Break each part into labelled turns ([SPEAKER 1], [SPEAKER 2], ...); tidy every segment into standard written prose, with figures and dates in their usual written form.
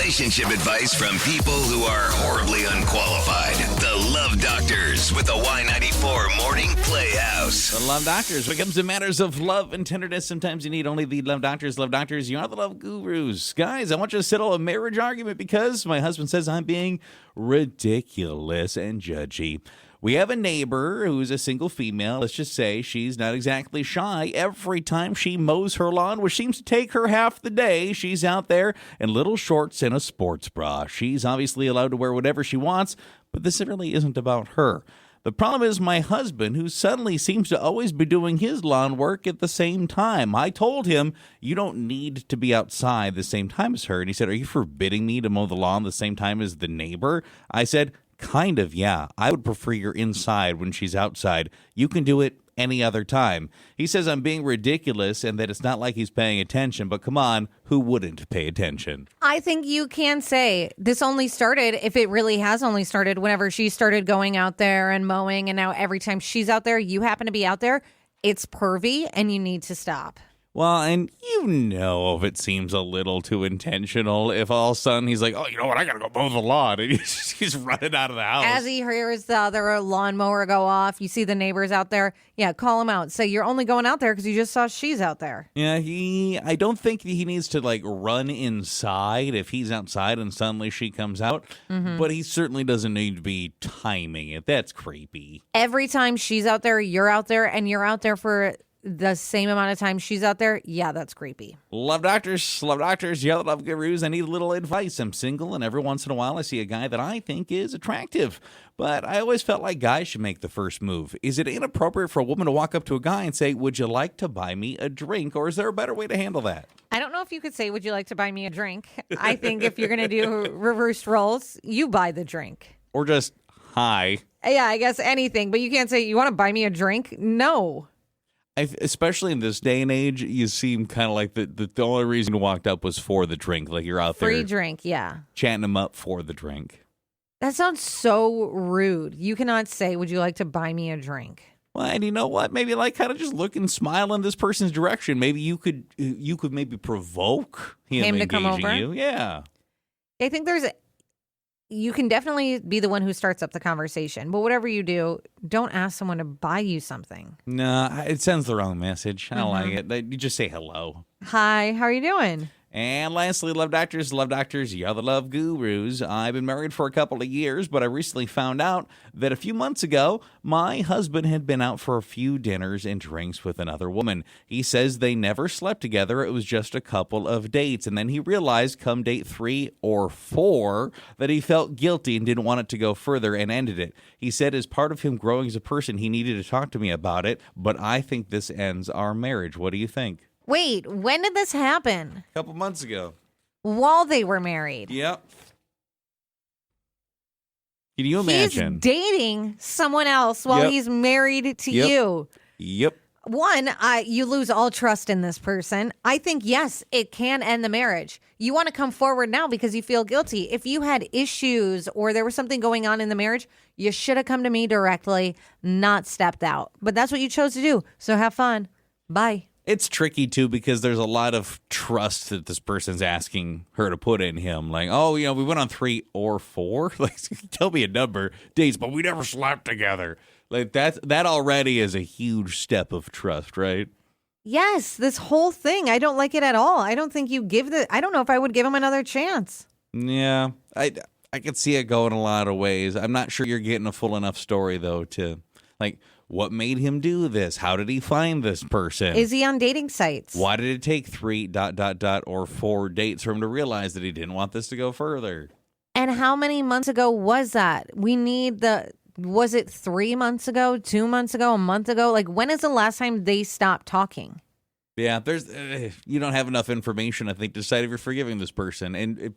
[SPEAKER 1] Relationship advice from people who are horribly unqualified. The Love Doctors with the Y94 Morning Playhouse.
[SPEAKER 2] The Love Doctors. When it comes to matters of love and tenderness, sometimes you need only the Love Doctors. Love Doctors, you are the love gurus. Guys, I want you to settle a marriage argument because my husband says I'm being ridiculous and judgy. We have a neighbor who's a single female. Let's just say she's not exactly shy. Every time she mows her lawn, which seems to take her half the day, she's out there in little shorts and a sports bra. She's obviously allowed to wear whatever she wants, but this really isn't about her. The problem is my husband, who suddenly seems to always be doing his lawn work at the same time. I told him, you don't need to be outside the same time as her. And he said, are you forbidding me to mow the lawn the same time as the neighbor? I said, kind of, yeah. I would prefer you're inside when she's outside. You can do it any other time. He says I'm being ridiculous and that it's not like he's paying attention, but come on, who wouldn't pay attention?
[SPEAKER 3] I think you can say this only started, if it really has only started, whenever she started going out there and mowing, and now every time she's out there, you happen to be out there, it's pervy and you need to stop.
[SPEAKER 2] Well, and you know if it seems a little too intentional, if all of a sudden he's like, oh, you know what, I got to go mow the lawn, and he's running out of the house.
[SPEAKER 3] As he hears the other lawnmower go off, you see the neighbors out there, yeah, call him out. Say, you're only going out there because you just saw she's out there.
[SPEAKER 2] Yeah, I don't think he needs to, run inside if he's outside and suddenly she comes out, but he certainly doesn't need to be timing it. That's creepy.
[SPEAKER 3] Every time she's out there, and you're out there for the same amount of time she's out there, yeah, that's creepy.
[SPEAKER 2] Love doctors, yeah, love gurus. I need a little advice. I'm single, and every once in a while I see a guy that I think is attractive. But I always felt like guys should make the first move. Is it inappropriate for a woman to walk up to a guy and say, would you like to buy me a drink? Or is there a better way to handle that?
[SPEAKER 3] I don't know if you could say, would you like to buy me a drink? I think if you're going to do reversed roles, you buy the drink.
[SPEAKER 2] Or just, hi.
[SPEAKER 3] Yeah, I guess anything. But you can't say, you want to buy me a drink? No.
[SPEAKER 2] Especially in this day and age, you seem kind of like the only reason you walked up was for the drink. Like you're out there.
[SPEAKER 3] Free drink, yeah.
[SPEAKER 2] Chatting them up for the drink.
[SPEAKER 3] That sounds so rude. You cannot say, would you like to buy me a drink?
[SPEAKER 2] Well, and you know what? Maybe kind of just look and smile in this person's direction. Maybe you could maybe provoke him
[SPEAKER 3] to come over.
[SPEAKER 2] You. Yeah.
[SPEAKER 3] I think you can definitely be the one who starts up the conversation. But whatever you do, don't ask someone to buy you something.
[SPEAKER 2] No, it sends the wrong message. I don't like it. You just say hello.
[SPEAKER 3] Hi, how are you doing?
[SPEAKER 2] And lastly, love doctors, you're the love gurus. I've been married for a couple of years, but I recently found out that a few months ago, my husband had been out for a few dinners and drinks with another woman. He says they never slept together. It was just a couple of dates. And then he realized come date 3 or 4 that he felt guilty and didn't want it to go further and ended it. He said as part of him growing as a person, he needed to talk to me about it, but I think this ends our marriage. What do you think?
[SPEAKER 3] Wait, when did this happen?
[SPEAKER 2] A couple months ago.
[SPEAKER 3] While they were married?
[SPEAKER 2] Yep. Can you imagine?
[SPEAKER 3] He's dating someone else while he's married to you.
[SPEAKER 2] Yep.
[SPEAKER 3] One, you lose all trust in this person. I think, yes, it can end the marriage. You want to come forward now because you feel guilty. If you had issues or there was something going on in the marriage, you should have come to me directly, not stepped out. But that's what you chose to do. So have fun. Bye.
[SPEAKER 2] It's tricky, too, because there's a lot of trust that this person's asking her to put in him. Like, oh, we went on 3 or 4. Like, tell me a number, dates, but we never slept together. Like, that already is a huge step of trust, right?
[SPEAKER 3] Yes, this whole thing, I don't like it at all. I don't think I don't know if I would give him another chance.
[SPEAKER 2] Yeah, I could see it going a lot of ways. I'm not sure you're getting a full enough story, though, to, what made him do this? How did he find this person?
[SPEAKER 3] Is he on dating sites?
[SPEAKER 2] Why did it take 3 ... or 4 dates for him to realize that he didn't want this to go further?
[SPEAKER 3] And how many months ago was that? Was it 3 months ago, 2 months ago, a month ago? When is the last time they stopped talking?
[SPEAKER 2] Yeah, you don't have enough information, I think, to decide if you're forgiving this person. And,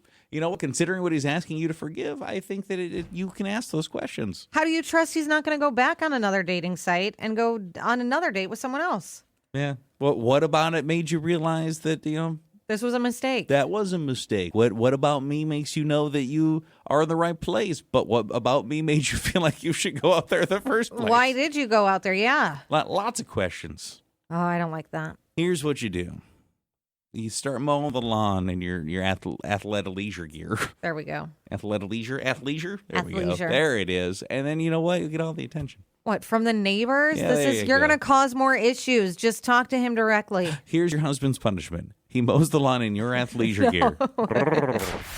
[SPEAKER 2] considering what he's asking you to forgive, I think that you can ask those questions.
[SPEAKER 3] How do you trust he's not going to go back on another dating site and go on another date with someone else?
[SPEAKER 2] Yeah. Well, what about it made you realize that,
[SPEAKER 3] this was a mistake?
[SPEAKER 2] That was a mistake. What about me makes you know that you are in the right place? But what about me made you feel like you should go out there in the first place?
[SPEAKER 3] Why did you go out there? Yeah.
[SPEAKER 2] Lots of questions.
[SPEAKER 3] Oh, I don't like that.
[SPEAKER 2] Here's what you do. You start mowing the lawn in your athleisure gear.
[SPEAKER 3] There we go.
[SPEAKER 2] Athleisure? There we go.
[SPEAKER 3] Athleisure.
[SPEAKER 2] There it is. And then you know what? You get all the attention.
[SPEAKER 3] What, from the neighbors?
[SPEAKER 2] Yeah, there you
[SPEAKER 3] You're
[SPEAKER 2] go.
[SPEAKER 3] going to cause more issues. Just talk to him directly.
[SPEAKER 2] Here's your husband's punishment. He mows the lawn in your athleisure gear.